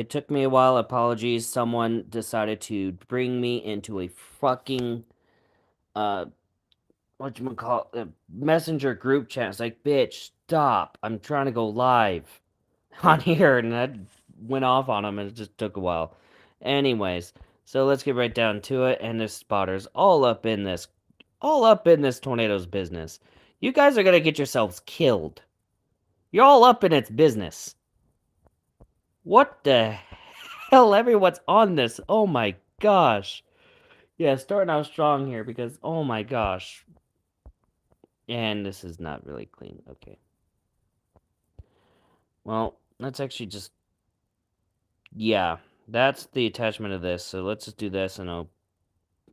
It took me a while. Apologies. Someone decided to bring me into a fucking uh whatchamacallit, messenger group chat. It's like, bitch, stop. I'm trying to go live on here, and that went off on him, and it just took a while. Anyways, so let's get right down to it. And there's spotters all up in this tornado's business. You guys are gonna get yourselves killed. You're all up in its business. What the hell? Everyone's on this. Oh my gosh. Yeah, starting out strong here because, oh my gosh. And this is not really clean. Okay. Well, let's actually just... Yeah, that's the attachment of this. So let's just do this and I'll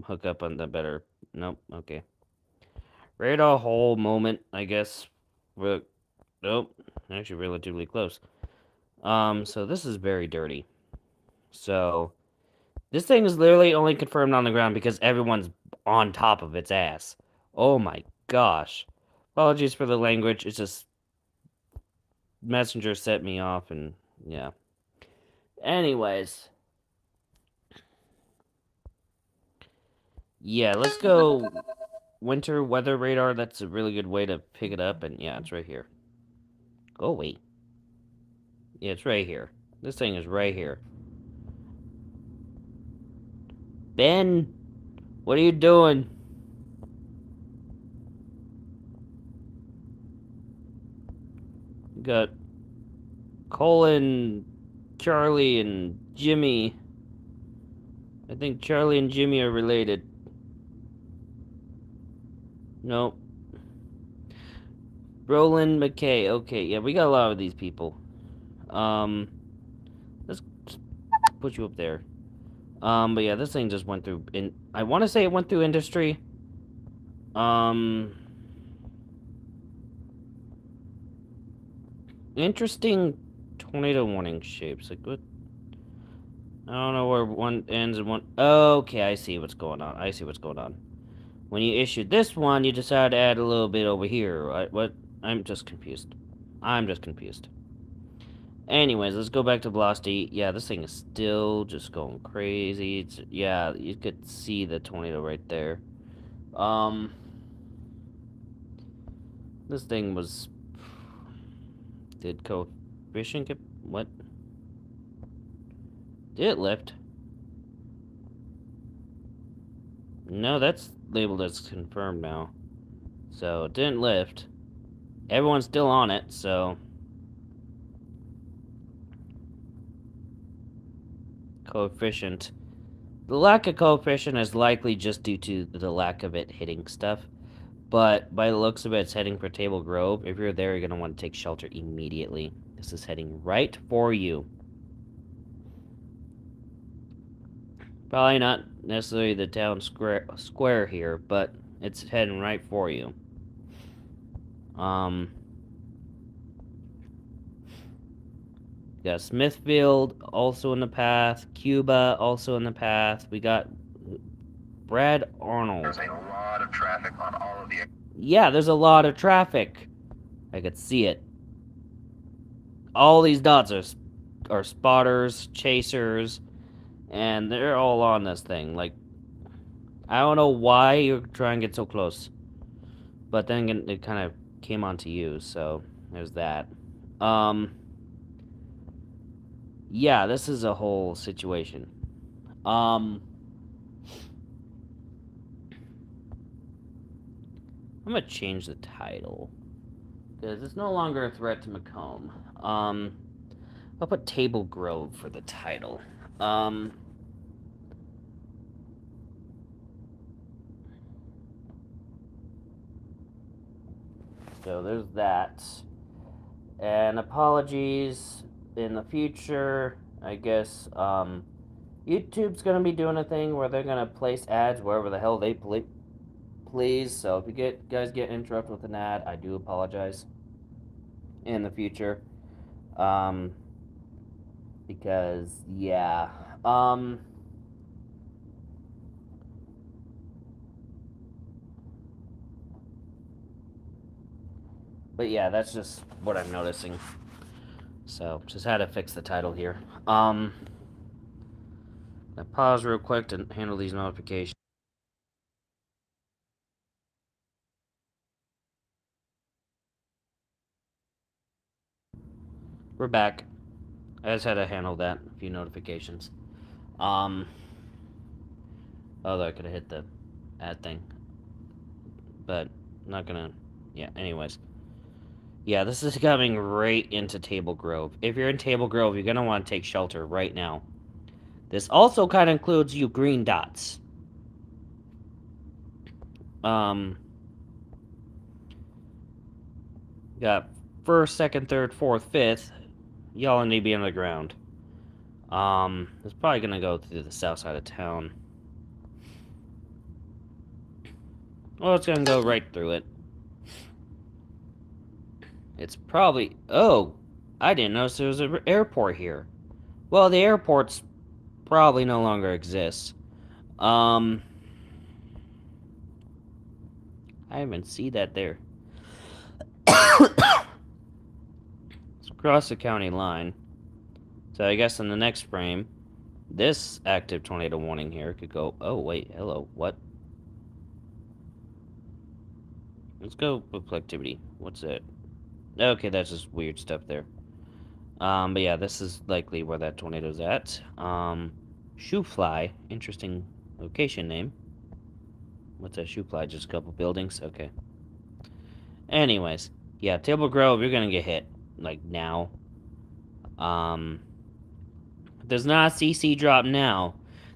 hook up on the better... Nope, okay. Radar hole moment, I guess. Nope, actually relatively close. So this is very dirty. So... This thing is literally only confirmed on the ground because everyone's on top of its ass. Oh my gosh. Apologies for the language. It's just Messenger set me off and yeah. Anyways. Yeah, let's go winter weather radar. That's a really good way to pick it up, and yeah, it's right here. Oh wait. Yeah, it's right here. This thing is right here. Ben, what are you doing? We got Colin, Charlie, and Jimmy. I think Charlie and Jimmy are related. Nope. Roland McKay. Okay, yeah, we got a lot of these people. Let's put you up there. But yeah, this thing just went through. I want to say it went through industry. Um, interesting tornado warning shapes. Like what? I don't know where one ends and one. Okay, I see what's going on. I see what's going on. When you issued this one, you decided to add a little bit over here. Right? What? I'm just confused. I'm just confused. Anyways, let's go back to velocity. Yeah, this thing is still just going crazy. Yeah, you could see the tornado right there. Um, this thing was... Did coefficient get... What? Did it lift? No, that's labeled as confirmed now. So, it didn't lift. Everyone's still on it, so... Coefficient. The lack of coefficient is likely just due to the lack of it hitting stuff. But by the looks of it, it's heading for Table Grove. If you're there, you're going to want to take shelter immediately. This is heading right for you. Probably not necessarily the town square here, but it's heading right for you. Got Smithfield also in the path. Cuba also in the path. We got Brad Arnold. There's a lot of traffic on all of the... Yeah, there's a lot of traffic. I could see it. All these dots are spotters, chasers, and they're all on this thing. Like, I don't know why you're trying to get so close. But then it kind of came onto you, so there's that. Yeah, this is a whole situation. I'm gonna change the title. Because it's no longer a threat to Macomb. I'll put Table Grove for the title. So there's that. And apologies in the future. I guess YouTube's gonna be doing a thing where they're gonna place ads wherever the hell they please. So if you guys get interrupted with an ad, I do apologize in the future. Because yeah. But yeah, that's just what I'm noticing. So, just had to fix the title here. Now pause real quick to handle these notifications. We're back. I just had to handle that. A few notifications. Although I could have hit the ad thing. But, not gonna... Yeah, anyways. Yeah, this is coming right into Table Grove. If you're in Table Grove, you're gonna want to take shelter right now. This also kind of includes you green dots. Got first, second, third, fourth, fifth. Y'all need to be on the ground. It's probably gonna go through the south side of town. Well, it's gonna go right through it. It's probably... Oh! I didn't notice there was an airport here. Well, the airport's probably no longer exists. I even see that there. It's across the county line. So I guess in the next frame, this active tornado warning here could go... Oh, wait, hello, what? Let's go with activity. What's it? Okay, that's just weird stuff there. But yeah, this is likely where that tornado's at. Shoe Fly, interesting location name. What's that Shoe Fly? Just a couple buildings? Okay. Anyways, yeah, Table Grove, you're gonna get hit, like, now. If there's not a CC drop now,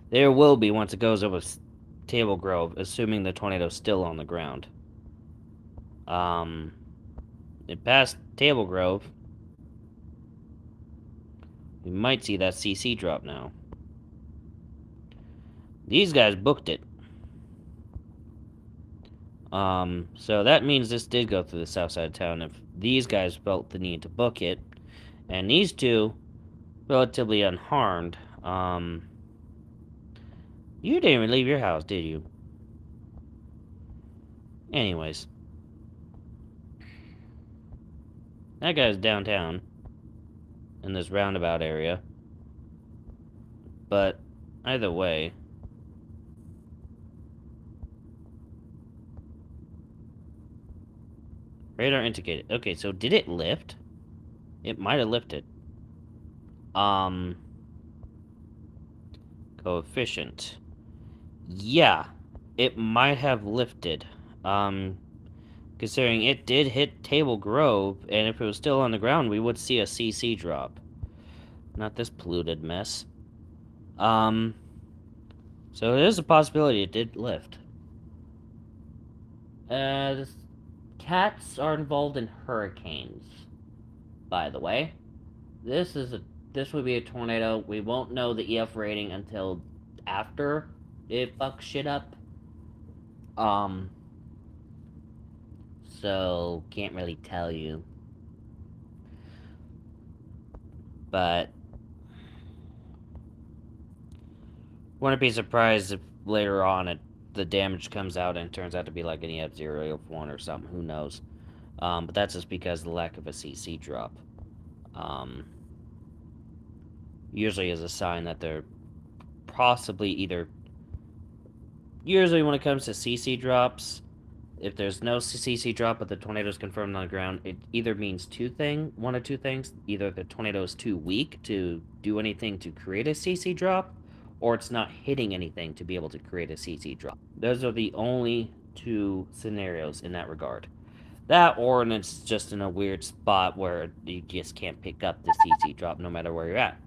there will be once it goes over Table Grove, assuming the tornado's still on the ground. It passed Table Grove. We might see that CC drop now. These guys booked it. So that means this did go through the south side of town if these guys felt the need to book it. And these two, relatively unharmed. You didn't even leave your house, did you? Anyways. That guy's downtown. In this roundabout area. But, either way... Radar indicated. Okay, so did it lift? It might have lifted. Coefficient. Yeah, it might have lifted. Considering it did hit Table Grove, and if it was still on the ground, we would see a CC drop. Not this polluted mess. So there's a possibility it did lift. Cats are involved in hurricanes, by the way. This would be a tornado. We won't know the EF rating until after it fucks shit up. So can't really tell you. But wouldn't be surprised if later on the damage comes out and it turns out to be like an EF0, EF1 or something. Who knows? But that's just because of the lack of a CC drop. Usually is a sign that they're possibly either... Usually when it comes to CC drops, if there's no CC drop but the tornado's confirmed on the ground, it either means one of two things. Either the tornado is too weak to do anything to create a CC drop, or it's not hitting anything to be able to create a CC drop. Those are the only two scenarios in that regard. That, or and it's just in a weird spot where you just can't pick up the CC drop no matter where you're at.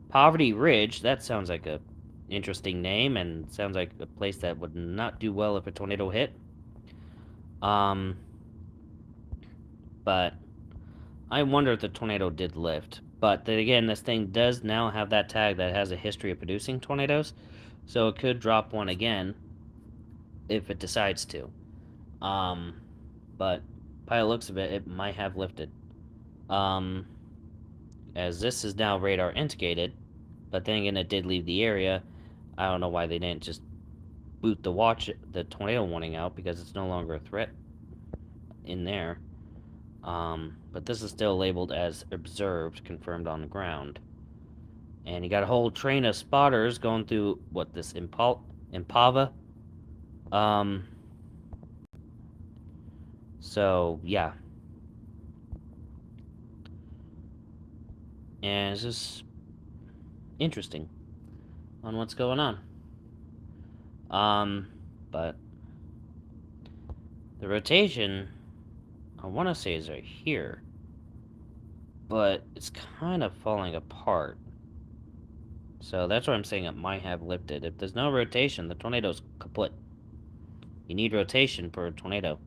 Poverty Ridge, that sounds like a interesting name, and sounds like a place that would not do well if a tornado hit. But I wonder if the tornado did lift. But then again, this thing does now have that tag that has a history of producing tornadoes, so it could drop one again if it decides to. But by the looks of it, it might have lifted. As this is now radar indicated, but then again, it did leave the area. I don't know why they didn't just boot the tornado warning out, because it's no longer a threat in there. But this is still labeled as observed, confirmed on the ground. And you got a whole train of spotters going through, what, this Impava? Um, so, yeah. And it's just interesting on what's going on. But the rotation, I want to say, is right here. But it's kind of falling apart. So that's why I'm saying it might have lifted. If there's no rotation, the tornado's kaput. You need rotation for a tornado.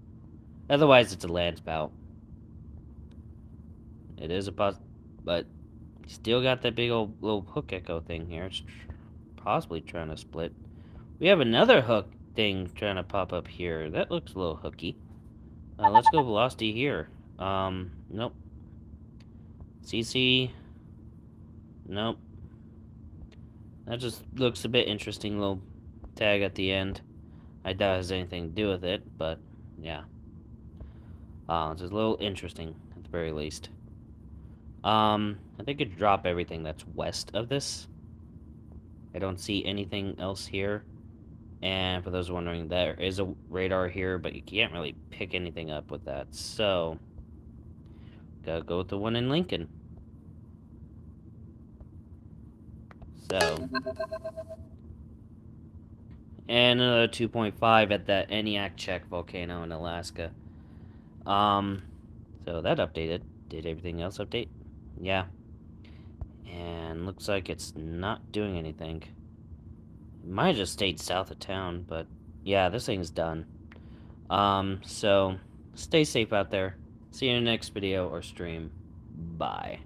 Otherwise, it's a land spout. It is a but you still got that big old little hook echo thing here. It's possibly trying to split. We have another hook thing trying to pop up here. That looks a little hooky. Let's go velocity here. Nope. CC. Nope. That just looks a bit interesting, little tag at the end. I doubt it has anything to do with it, but yeah. It's just a little interesting, at the very least. I think it drop everything that's west of this. I don't see anything else here. And for those wondering, there is a radar here, but you can't really pick anything up with that. So, gotta go with the one in Lincoln. So, and another 2.5 at that Eniac volcano in Alaska. So that updated. Did everything else update? Yeah. And looks like it's not doing anything. It might have just stayed south of town, but yeah, this thing's done. So stay safe out there. See you in the next video or stream. Bye.